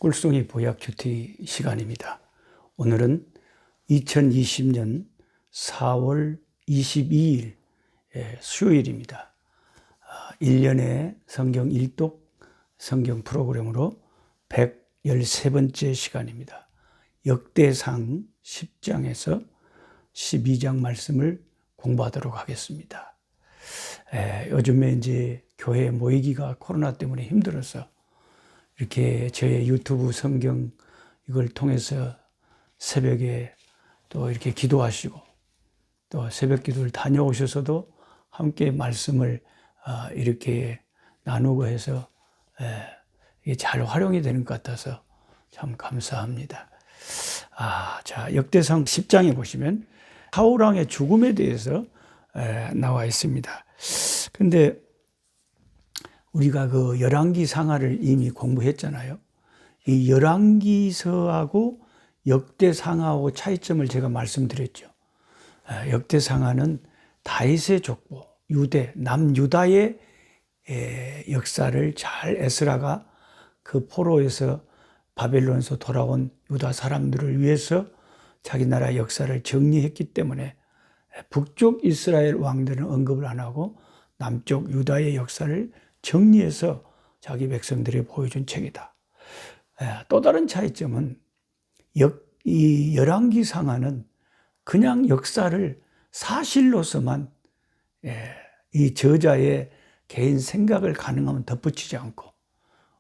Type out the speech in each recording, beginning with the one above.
꿀송이 보약 큐티 시간입니다. 오늘은 2020년 4월 22일 수요일입니다. 1년의 성경 일독 성경 프로그램으로 113번째 시간입니다. 역대상 10장에서 12장 말씀을 공부하도록 하겠습니다. 요즘에 이제 교회 모이기가 코로나 때문에 힘들어서 이렇게 저의 유튜브 성경 이걸 통해서 새벽에 또 이렇게 기도하시고 또 새벽 기도를 다녀오셔서도 함께 말씀을 이렇게 나누고 해서 이게 잘 활용이 되는 것 같아서 참 감사합니다. 자, 역대상 10장에 보시면 사울왕의 죽음에 대해서 나와 있습니다. 근데 우리가 그 열왕기 상하를 이미 공부했잖아요. 이 열왕기서하고 역대상하고 차이점을 제가 말씀드렸죠. 역대상하는 다윗의 족보, 유대, 남유다의 역사를 잘 에스라가 그 포로에서 바벨론에서 돌아온 유다 사람들을 위해서 자기 나라 역사를 정리했기 때문에 북쪽 이스라엘 왕들은 언급을 안 하고 남쪽 유다의 역사를 정리해서 자기 백성들이 보여준 책이다. 또 다른 차이점은 이 열왕기 상하는 그냥 역사를 사실로서만 이 저자의 개인 생각을 가능하면 덧붙이지 않고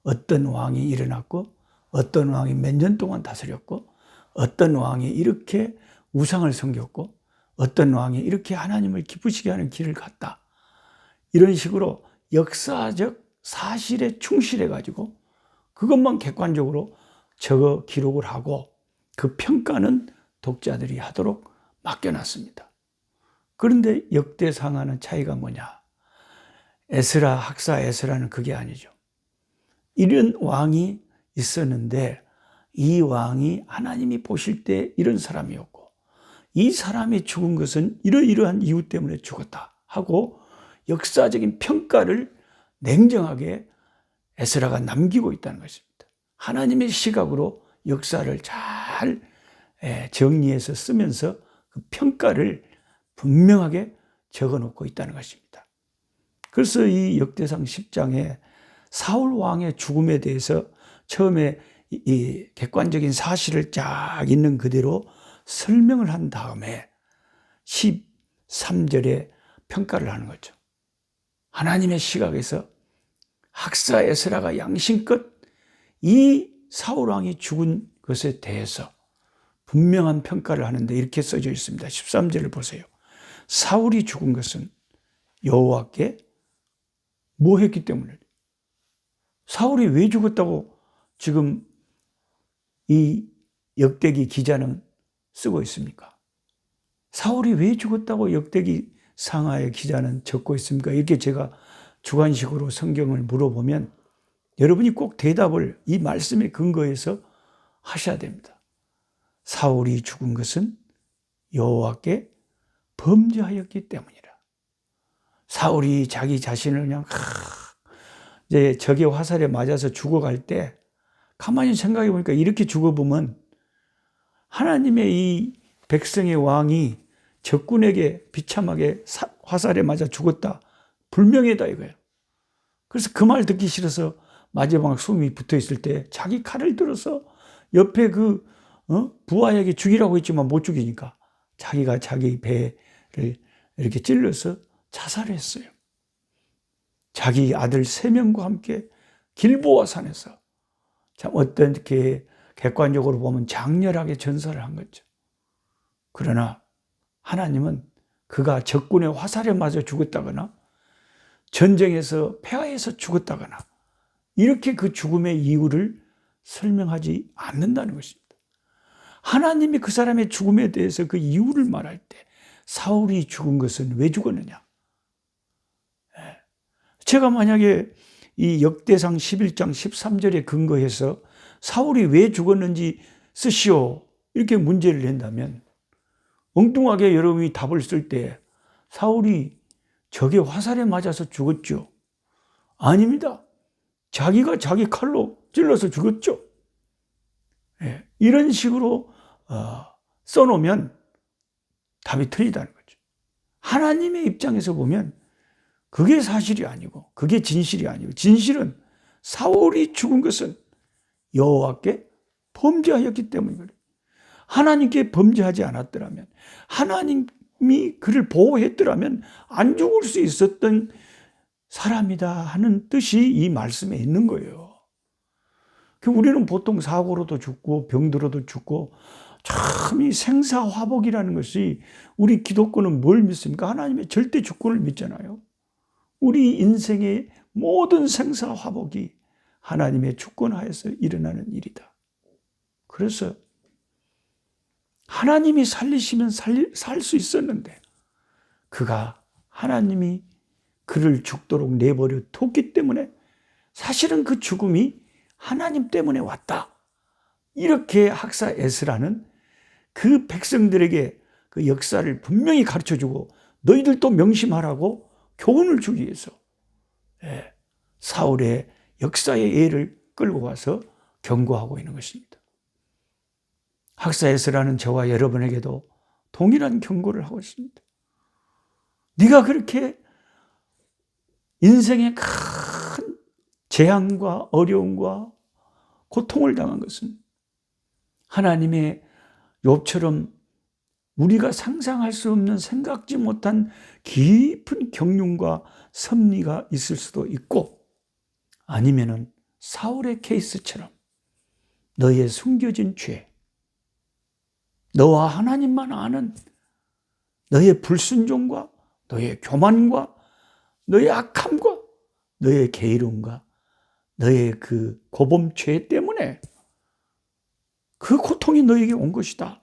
어떤 왕이 일어났고 어떤 왕이 몇 년 동안 다스렸고 어떤 왕이 이렇게 우상을 섬겼고 어떤 왕이 이렇게 하나님을 기쁘시게 하는 길을 갔다. 이런 식으로 역사적 사실에 충실해 가지고 그것만 객관적으로 적어 기록을 하고 그 평가는 독자들이 하도록 맡겨놨습니다. 그런데 역대상하는 차이가 뭐냐? 에스라, 학사 에스라는 그게 아니죠. 이런 왕이 있었는데 이 왕이 하나님이 보실 때 이런 사람이었고 이 사람이 죽은 것은 이러이러한 이유 때문에 죽었다 하고 역사적인 평가를 냉정하게 에스라가 남기고 있다는 것입니다. 하나님의 시각으로 역사를 잘 정리해서 쓰면서 그 평가를 분명하게 적어놓고 있다는 것입니다. 그래서 이 역대상 10장에 사울 왕의 죽음에 대해서 처음에 이 객관적인 사실을 쫙 있는 그대로 설명을 한 다음에 13절에 평가를 하는 거죠. 하나님의 시각에서 학사 에스라가 양심껏 이 사울왕이 죽은 것에 대해서 분명한 평가를 하는데 이렇게 써져 있습니다. 13절을 보세요. 사울이 죽은 것은 여호와께 뭐 했기 때문에 사울이 왜 죽었다고 지금 이 역대기 기자는 쓰고 있습니까? 사울이 왜 죽었다고 역대기 상하의 기자는 적고 있습니까? 이렇게 제가 주관식으로 성경을 물어보면 여러분이 꼭 대답을 이 말씀에 근거해서 하셔야 됩니다. 사울이 죽은 것은 여호와께 범죄하였기 때문이라. 사울이 자기 자신을 그냥 이제 적의 화살에 맞아서 죽어갈 때 가만히 생각해 보니까 이렇게 죽어보면 하나님의 이 백성의 왕이 적군에게 비참하게 화살에 맞아 죽었다. 불명예다 이거예요. 그래서 그 말 듣기 싫어서 마지막 숨이 붙어 있을 때 자기 칼을 들어서 옆에 그 부하에게 죽이라고 했지만 못 죽이니까 자기가 자기 배를 이렇게 찔러서 자살했어요. 자기 아들 3명과 함께 길보아 산에서 참 어떻게 객관적으로 보면 장렬하게 전사를 한 거죠. 그러나 하나님은 그가 적군의 화살에 맞아 죽었다거나 전쟁에서 패하해서 죽었다거나 이렇게 그 죽음의 이유를 설명하지 않는다는 것입니다. 하나님이 그 사람의 죽음에 대해서 그 이유를 말할 때 사울이 죽은 것은 왜 죽었느냐? 제가 만약에 이 역대상 11장 13절에 근거해서 사울이 왜 죽었는지 쓰시오 이렇게 문제를 낸다면 엉뚱하게 여러분이 답을 쓸 때 사울이 적의 화살에 맞아서 죽었죠. 아닙니다. 자기가 자기 칼로 찔러서 죽었죠. 이런 식으로 써놓으면 답이 틀리다는 거죠. 하나님의 입장에서 보면 그게 사실이 아니고 그게 진실이 아니고, 진실은 사울이 죽은 것은 여호와께 범죄하였기 때문이거든요. 하나님께 범죄하지 않았더라면, 하나님이 그를 보호했더라면 안 죽을 수 있었던 사람이다 하는 뜻이 이 말씀에 있는 거예요. 우리는 보통 사고로도 죽고 병들어도 죽고, 참 이 생사화복이라는 것이, 우리 기독교는 뭘 믿습니까? 하나님의 절대 주권을 믿잖아요. 우리 인생의 모든 생사화복이 하나님의 주권하에서 일어나는 일이다. 그래서 하나님이 살리시면 살 수 있었는데, 그가 하나님이 그를 죽도록 내버려 뒀기 때문에 사실은 그 죽음이 하나님 때문에 왔다. 이렇게 학사 에스라는 그 백성들에게 그 역사를 분명히 가르쳐주고, 너희들도 명심하라고 교훈을 주기 위해서 사울의 역사의 예를 끌고 와서 경고하고 있는 것입니다. 학사 에스라는 저와 여러분에게도 동일한 경고를 하고 있습니다. 네가 그렇게 인생의 큰 재앙과 어려움과 고통을 당한 것은 하나님의 욥처럼 우리가 상상할 수 없는, 생각지 못한 깊은 경륜과 섭리가 있을 수도 있고, 아니면은 사울의 케이스처럼 너의 숨겨진 죄, 너와 하나님만 아는 너의 불순종과 너의 교만과 너의 악함과 너의 게으름과 너의 그 고범죄 때문에 그 고통이 너에게 온 것이다.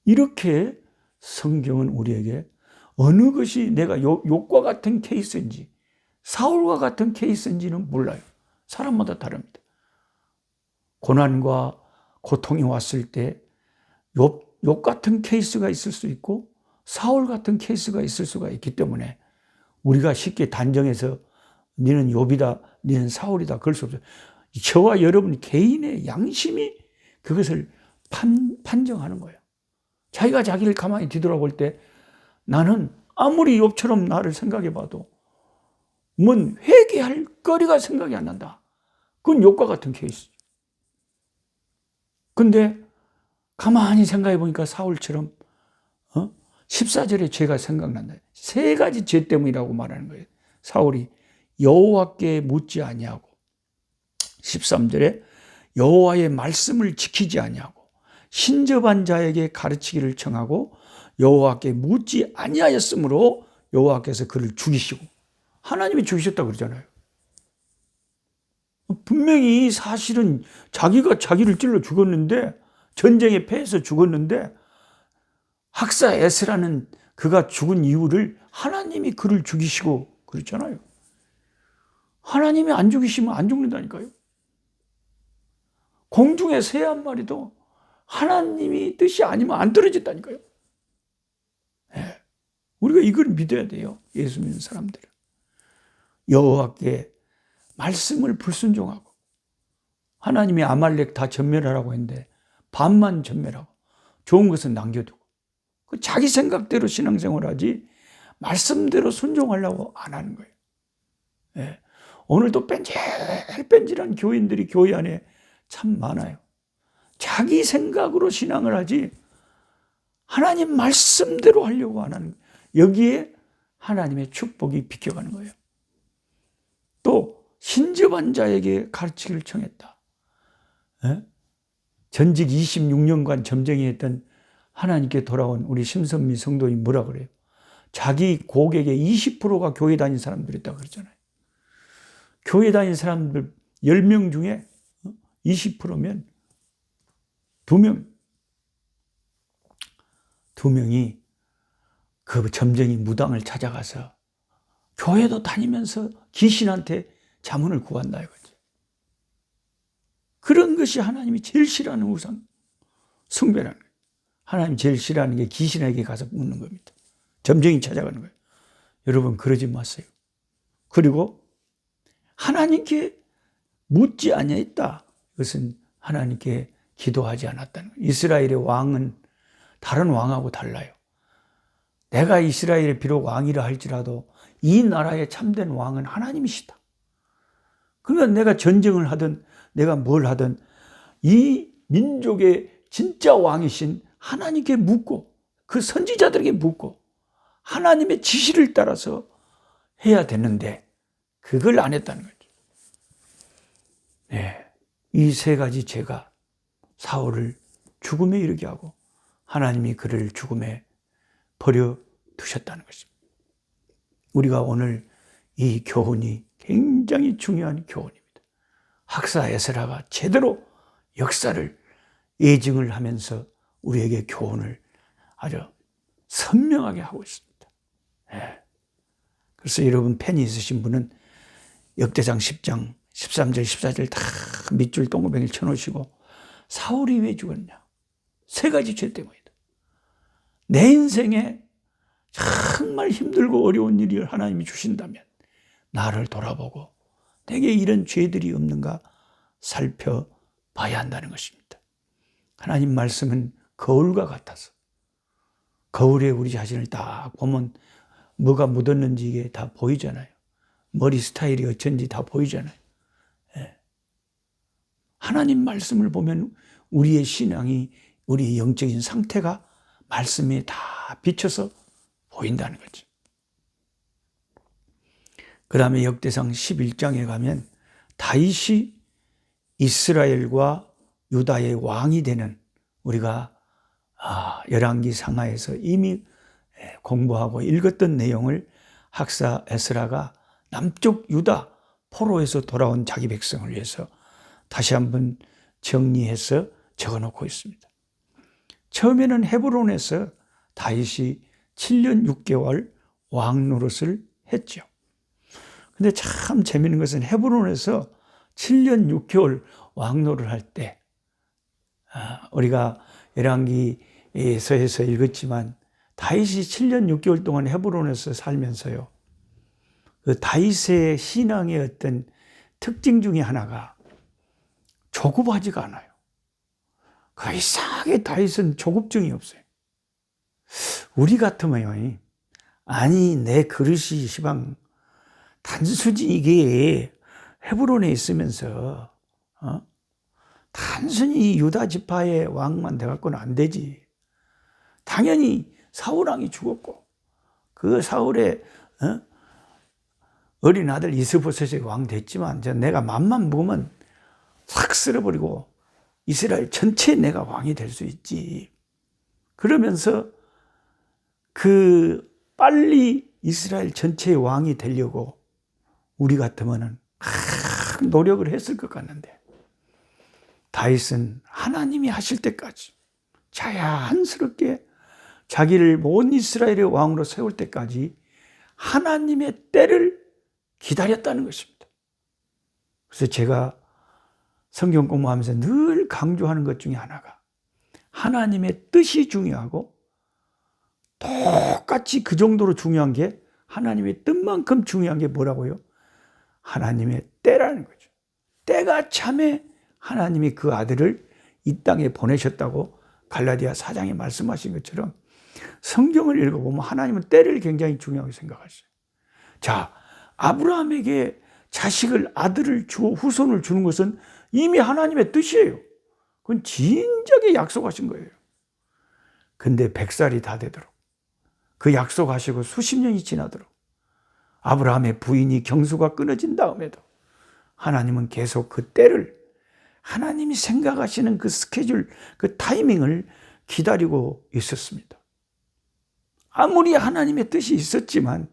이렇게 성경은 우리에게 어느 것이 내가 욥과 같은 케이스인지 사울과 같은 케이스인지는 몰라요. 사람마다 다릅니다. 고난과 고통이 왔을 때 욥 같은 케이스가 있을 수 있고 사울 같은 케이스가 있을 수가 있기 때문에 우리가 쉽게 단정해서 너는 욥이다, 너는 사울이다 그럴 수 없어요. 저와 여러분 개인의 양심이 그것을 판정하는 거예요. 자기가 자기를 가만히 뒤돌아볼 때 나는 아무리 욥처럼 나를 생각해 봐도 뭔 회개할 거리가 생각이 안 난다. 그건 욥과 같은 케이스죠. 근데 가만히 생각해 보니까 사울처럼 14절에 죄가 생각난다. 세 가지 죄 때문이라고 말하는 거예요. 사울이 여호와께 묻지 아니하고, 13절에 여호와의 말씀을 지키지 아니하고, 신접한 자에게 가르치기를 청하고 여호와께 묻지 아니하였으므로 여호와께서 그를 죽이시고, 하나님이 죽이셨다고 그러잖아요. 분명히 사실은 자기가 자기를 찔러 죽었는데, 전쟁에 패해서 죽었는데, 학사 에스라는 그가 죽은 이유를 하나님이 그를 죽이시고 그랬잖아요. 하나님이 안 죽이시면 안 죽는다니까요. 공중의 새 한 마리도 하나님이 뜻이 아니면 안 떨어진다니까요. 네. 우리가 이걸 믿어야 돼요. 예수 믿는 사람들은. 여호와께 말씀을 불순종하고, 하나님이 아말렉 다 전멸하라고 했는데 반만 전멸하고 좋은 것은 남겨두고, 자기 생각대로 신앙생활하지 말씀대로 순종하려고 안 하는 거예요. 네. 오늘도 뺀질뺀질한 교인들이 교회 안에 참 많아요. 자기 생각으로 신앙을 하지 하나님 말씀대로 하려고 안 하는 거예요. 여기에 하나님의 축복이 비켜가는 거예요. 또 신접한 자에게 가르치기를 청했다. 네? 전직 26년간 점쟁이 했던 하나님께 돌아온 우리 심선미 성도이 뭐라 그래요? 자기 고객의 20%가 교회 다닌 사람들이 있다고 그러잖아요. 교회 다닌 사람들 10명 중에 20%면 2명이 그 점쟁이 무당을 찾아가서 교회도 다니면서 귀신한테 자문을 구한다 이거지. 그런 것이 하나님이 제일 싫어하는 우상 숭배라는 거예요. 하나님 제일 싫어하는 게 귀신에게 가서 묻는 겁니다. 점쟁이 찾아가는 거예요. 여러분 그러지 마세요. 그리고 하나님께 묻지 아니하였다. 이것은 하나님께 기도하지 않았다는 거예요. 이스라엘의 왕은 다른 왕하고 달라요. 내가 이스라엘에 비록 왕이라 할지라도 이 나라의 참된 왕은 하나님이시다. 그러면 내가 전쟁을 하든 내가 뭘 하든 이 민족의 진짜 왕이신 하나님께 묻고 그 선지자들에게 묻고 하나님의 지시를 따라서 해야 되는데 그걸 안 했다는 거죠. 네, 이 세 가지 죄가 사울을 죽음에 이르게 하고 하나님이 그를 죽음에 버려두셨다는 것입니다. 우리가 오늘 이 교훈이 굉장히 중요한 교훈입니다. 학사 에스라가 제대로 역사를 예증을 하면서 우리에게 교훈을 아주 선명하게 하고 있습니다. 네. 그래서 여러분 펜이 있으신 분은 역대상 10장 13절 14절 다 밑줄 동그라미를 쳐놓으시고 사울이 왜 죽었냐? 세 가지 죄 때문이다. 내 인생에 정말 힘들고 어려운 일을 하나님이 주신다면 나를 돌아보고 내게 이런 죄들이 없는가 살펴봐야 한다는 것입니다. 하나님 말씀은 거울과 같아서 거울에 우리 자신을 딱 보면 뭐가 묻었는지 이게 다 보이잖아요. 머리 스타일이 어쩐지 다 보이잖아요. 예. 하나님 말씀을 보면 우리의 신앙이 우리의 영적인 상태가 말씀에 다 비춰서 보인다는 거죠. 그 다음에 역대상 11장에 가면 다윗이 이스라엘과 유다의 왕이 되는 우리가 열왕기 상하에서 이미 공부하고 읽었던 내용을 학사 에스라가 남쪽 유다 포로에서 돌아온 자기 백성을 위해서 다시 한번 정리해서 적어놓고 있습니다. 처음에는 헤브론에서 다윗이 7년 6개월 왕 노릇을 했죠. 근데 참 재미있는 것은 헤브론에서 7년 6개월 왕 노릇을 할 때 우리가 열왕기서에서 읽었지만 다윗이 7년 6개월 동안 헤브론에서 살면서요. 그 다윗의 신앙의 어떤 특징 중에 하나가 조급하지가 않아요. 그 이상하게 다윗은 조급증이 없어요. 우리 같으면요. 아니 내 그릇이 시방 단순히 이게 헤브론에 있으면서 단순히 유다 지파의 왕만 돼갖고는 안 되지. 당연히 사울 왕이 죽었고 그 사울의 어린 아들 이스보셋이 왕 됐지만 내가 맘만 먹으면 싹 쓸어버리고 이스라엘 전체에 내가 왕이 될 수 있지. 그러면서 그 빨리 이스라엘 전체의 왕이 되려고 우리 같으면은 노력을 했을 것 같는데 다윗은 하나님이 하실 때까지 자연스럽게 자기를 온 이스라엘의 왕으로 세울 때까지 하나님의 때를 기다렸다는 것입니다. 그래서 제가 성경 공부하면서 늘 강조하는 것 중에 하나가 하나님의 뜻이 중요하고 똑같이 그 정도로 중요한 게 하나님의 뜻만큼 중요한 게 뭐라고요? 하나님의 때라는 거죠. 때가 참에 하나님이 그 아들을 이 땅에 보내셨다고 갈라디아 4장에 말씀하신 것처럼 성경을 읽어보면 하나님은 때를 굉장히 중요하게 생각하셨어요. 자, 아브라함에게 자식을 아들을 주어 후손을 주는 것은 이미 하나님의 뜻이에요. 그건 진작에 약속하신 거예요. 근데 100살이 다 되도록 그 약속하시고 수십 년이 지나도록 아브라함의 부인이 경수가 끊어진 다음에도 하나님은 계속 그 때를 하나님이 생각하시는 그 스케줄, 그 타이밍을 기다리고 있었습니다. 아무리 하나님의 뜻이 있었지만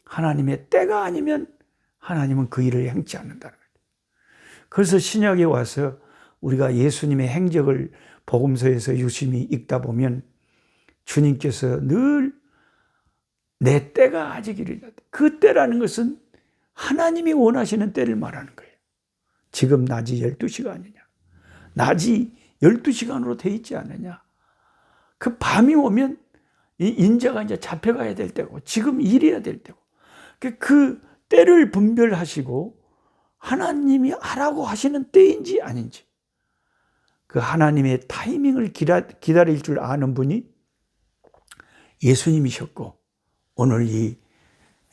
하나님의 때가 아니면 하나님은 그 일을 행치 않는다는 거예요. 그래서 신약에 와서 우리가 예수님의 행적을 복음서에서 유심히 읽다 보면 주님께서 늘 내 때가 아직 이르다. 그 때라는 것은 하나님이 원하시는 때를 말하는 거예요. 지금 낮이 12시가 아니냐. 낮이 12시간으로 돼 있지 않느냐. 그 밤이 오면 이 인자가 이제 잡혀가야 될 때고 지금 일해야 될 때고 그 때를 분별하시고 하나님이 하라고 하시는 때인지 아닌지 그 하나님의 타이밍을 기다릴 줄 아는 분이 예수님이셨고, 오늘 이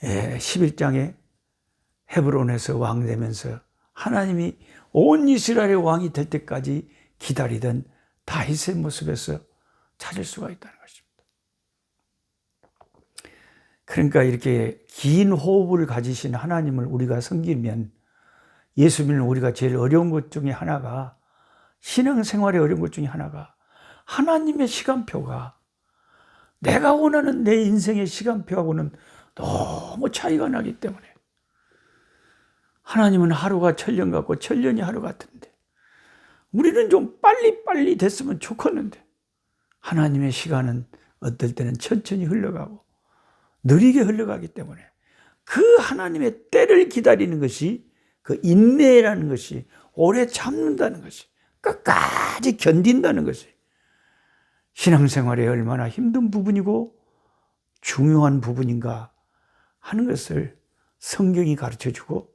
11장에 헤브론에서 왕 되면서 하나님이 온 이스라엘의 왕이 될 때까지 기다리던 다윗의 모습에서 찾을 수가 있다는 것입니다. 그러니까 이렇게 긴 호흡을 가지신 하나님을 우리가 섬기면, 예수 믿는 우리가 제일 어려운 것 중에 하나가, 신앙생활의 어려운 것 중에 하나가 하나님의 시간표가 내가 원하는 내 인생의 시간표하고는 너무 차이가 나기 때문에, 하나님은 하루가 천년 같고 천년이 하루 같은데 우리는 좀 빨리빨리 됐으면 좋겠는데, 하나님의 시간은 어떨 때는 천천히 흘러가고 느리게 흘러가기 때문에 그 하나님의 때를 기다리는 것이, 그 인내라는 것이, 오래 참는다는 것이, 끝까지 견딘다는 것이 신앙생활에 얼마나 힘든 부분이고 중요한 부분인가 하는 것을 성경이 가르쳐주고,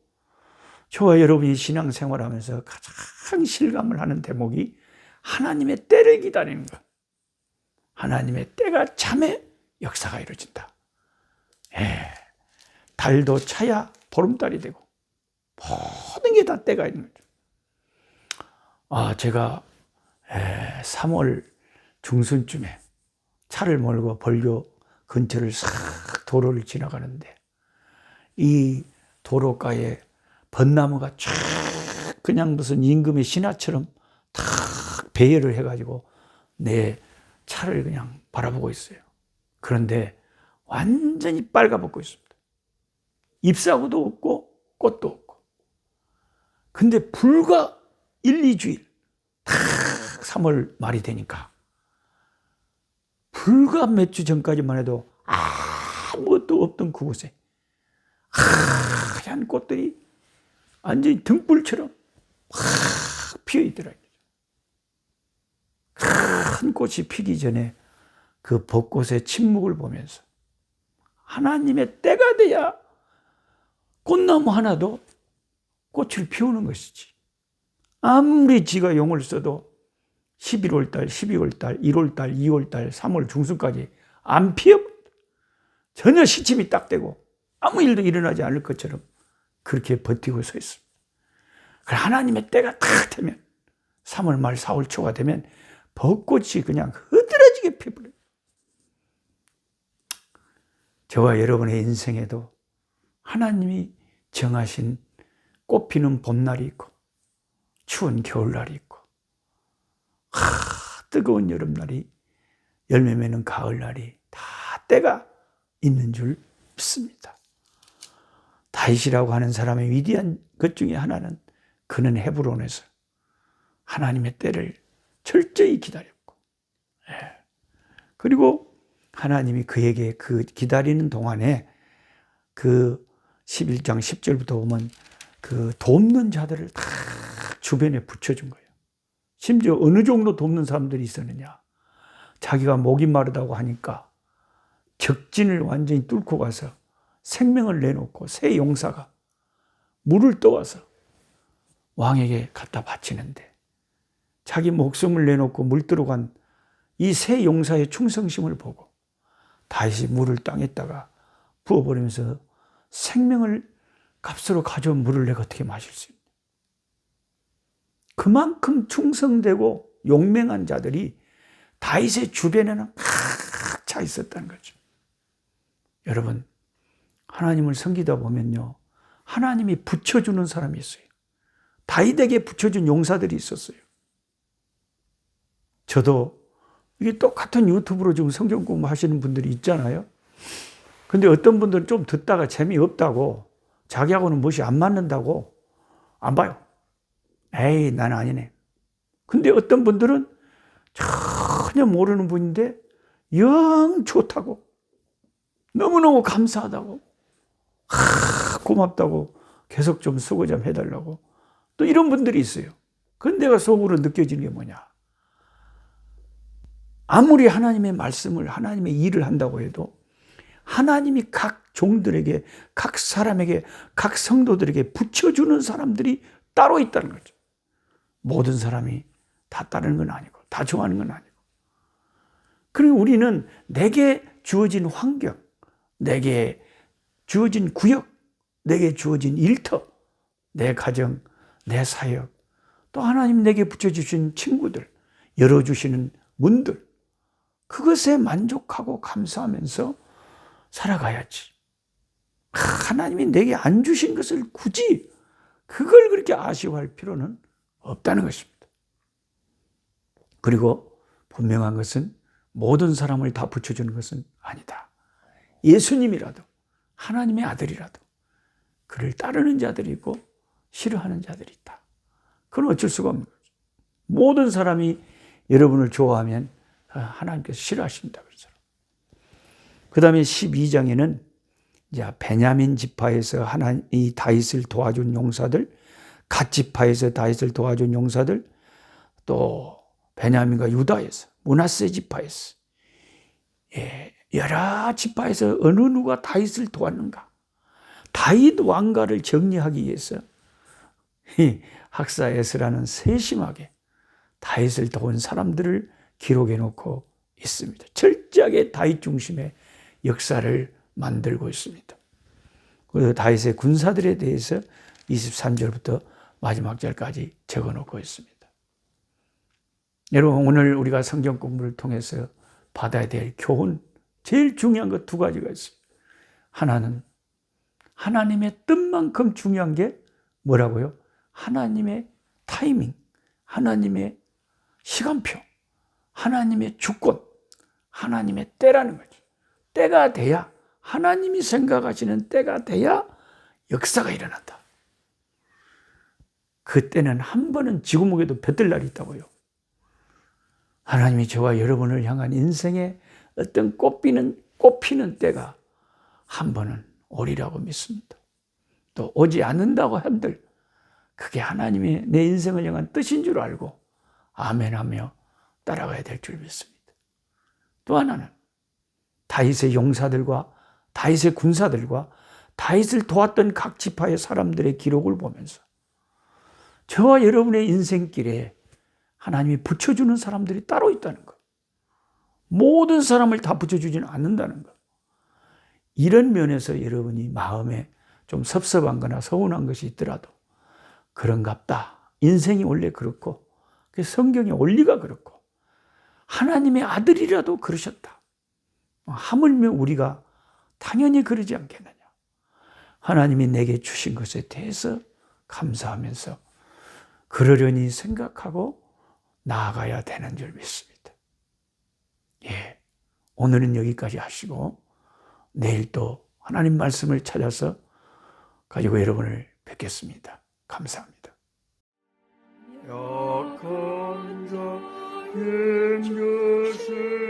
저와 여러분이 신앙생활하면서 가장 실감을 하는 대목이 하나님의 때를 기다리는 것. 하나님의 때가 참에 역사가 이루어진다. 달도 차야 보름달이 되고 모든 게 다 때가 있는 거죠. 제가 3월 중순쯤에 차를 몰고 벌교 근처를 싹 도로를 지나가는데, 이 도로가에 벚나무가 쫙 그냥 무슨 임금의 신하처럼 탁 배열을 해가지고 내 차를 그냥 바라보고 있어요. 그런데 완전히 빨가벗고 있습니다. 잎사구도 없고 꽃도 없고. 근데 불과 1, 2주일, 탁 3월 말이 되니까 불과 몇 주 전까지만 해도 아무것도 없던 그곳에 하얀 꽃들이 완전히 등불처럼 확 피어있더라고요. 큰 꽃이 피기 전에 그 벚꽃의 침묵을 보면서, 하나님의 때가 돼야 꽃나무 하나도 꽃을 피우는 것이지, 아무리 지가 용을 써도 11월달, 12월달, 1월달, 2월달, 3월 중순까지 안 피어버린다. 전혀 시침이 딱 되고 아무 일도 일어나지 않을 것처럼 그렇게 버티고 서 있습니다. 하나님의 때가 딱 되면, 3월 말 4월 초가 되면 벚꽃이 그냥 흐드러지게 피어버려요. 저와 여러분의 인생에도 하나님이 정하신 꽃피는 봄날이 있고 추운 겨울날이 있고 뜨거운 여름날이, 열매 맺는 가을날이 다 때가 있는 줄 믿습니다. 다윗이라고 하는 사람의 위대한 것 중에 하나는, 그는 헤브론에서 하나님의 때를 철저히 기다렸고, 그리고 하나님이 그에게 그 기다리는 동안에 그 11장 10절부터 보면 그 돕는 자들을 다 주변에 붙여준 거예요. 심지어 어느 정도 돕는 사람들이 있었느냐, 자기가 목이 마르다고 하니까 적진을 완전히 뚫고 가서 생명을 내놓고 새 용사가 물을 떠와서 왕에게 갖다 바치는데, 자기 목숨을 내놓고 물 들어간 이 새 용사의 충성심을 보고 다윗이 물을 땅에다가 부어버리면서, 생명을 값으로 가져온 물을 내가 어떻게 마실 수 있냐. 그만큼 충성되고 용맹한 자들이 다윗의 주변에는 꽉 차 있었다는 거죠. 여러분, 하나님을 섬기다 보면요, 하나님이 붙여주는 사람이 있어요. 다윗에게 붙여준 용사들이 있었어요. 저도 이게 똑같은 유튜브로 지금 성경 공부하시는 분들이 있잖아요. 근데 어떤 분들은 좀 듣다가 재미없다고, 자기하고는 무엇이 안 맞는다고 안 봐요. 에이, 난 아니네. 근데 어떤 분들은 전혀 모르는 분인데 영 좋다고, 너무너무 감사하다고, 고맙다고, 계속 좀 수고 좀 해달라고, 또 이런 분들이 있어요. 그런데 내가 속으로 느껴지는 게 뭐냐, 아무리 하나님의 말씀을, 하나님의 일을 한다고 해도 하나님이 각 종들에게, 각 사람에게, 각 성도들에게 붙여주는 사람들이 따로 있다는 거죠. 모든 사람이 다 따르는 건 아니고, 다 좋아하는 건 아니고. 그리고 우리는 내게 주어진 환경, 내게 주어진 구역, 내게 주어진 일터, 내 가정, 내 사역, 또 하나님 내게 붙여주신 친구들, 열어주시는 문들, 그것에 만족하고 감사하면서 살아가야지. 하나님이 내게 안 주신 것을 굳이 그걸 그렇게 아쉬워할 필요는 없다는 것입니다. 그리고 분명한 것은 모든 사람을 다 붙여주는 것은 아니다. 예수님이라도, 하나님의 아들이라도 그를 따르는 자들이 있고 싫어하는 자들이 있다. 그건 어쩔 수가 없는 거죠. 모든 사람이 여러분을 좋아하면 하나님께서 싫어하십니다. 그 다음에 12장에는 베냐민 지파에서 이 다윗을 도와준 용사들, 갓 지파에서 다윗을 도와준 용사들, 또 베냐민과 유다에서, 므낫세 지파에서, 여러 지파에서 어느 누가 다윗을 도왔는가? 다윗 왕가를 정리하기 위해서 이 학사 에스라는 세심하게 다윗을 도운 사람들을 기록해 놓고 있습니다. 철저하게 다윗 중심의 역사를 만들고 있습니다. 그리고 다윗의 군사들에 대해서 23절부터 마지막 절까지 적어 놓고 있습니다. 여러분, 오늘 우리가 성경 공부를 통해서 받아야 될 교훈, 제일 중요한 것 두 가지가 있습니다. 하나는 하나님의 뜻만큼 중요한 게 뭐라고요? 하나님의 타이밍, 하나님의 시간표, 하나님의 주권, 하나님의 때라는 거죠. 때가 돼야, 하나님이 생각하시는 때가 돼야 역사가 일어난다. 그때는 한 번은 지구목에도 볕들 날이 있다고요. 하나님이 저와 여러분을 향한 인생의 어떤 꽃피는 때가 한 번은 오리라고 믿습니다. 또 오지 않는다고 한들 그게 하나님이 내 인생을 향한 뜻인 줄 알고 아멘하며 따라가야 될 줄 믿습니다. 또 하나는 다윗의 용사들과 다윗의 군사들과 다윗을 도왔던 각 지파의 사람들의 기록을 보면서 저와 여러분의 인생길에 하나님이 붙여주는 사람들이 따로 있다는 것, 모든 사람을 다 붙여주지는 않는다는 것, 이런 면에서 여러분이 마음에 좀 섭섭한 거나 서운한 것이 있더라도 그런갑다. 인생이 원래 그렇고 성경의 원리가 그렇고 하나님의 아들이라도 그러셨다. 하물며 우리가 당연히 그러지 않겠느냐. 하나님이 내게 주신 것에 대해서 감사하면서 그러려니 생각하고 나아가야 되는 줄 믿습니다. 오늘은 여기까지 하시고 내일 또 하나님 말씀을 찾아서 가지고 여러분을 뵙겠습니다. 감사합니다. 약한 자의 것을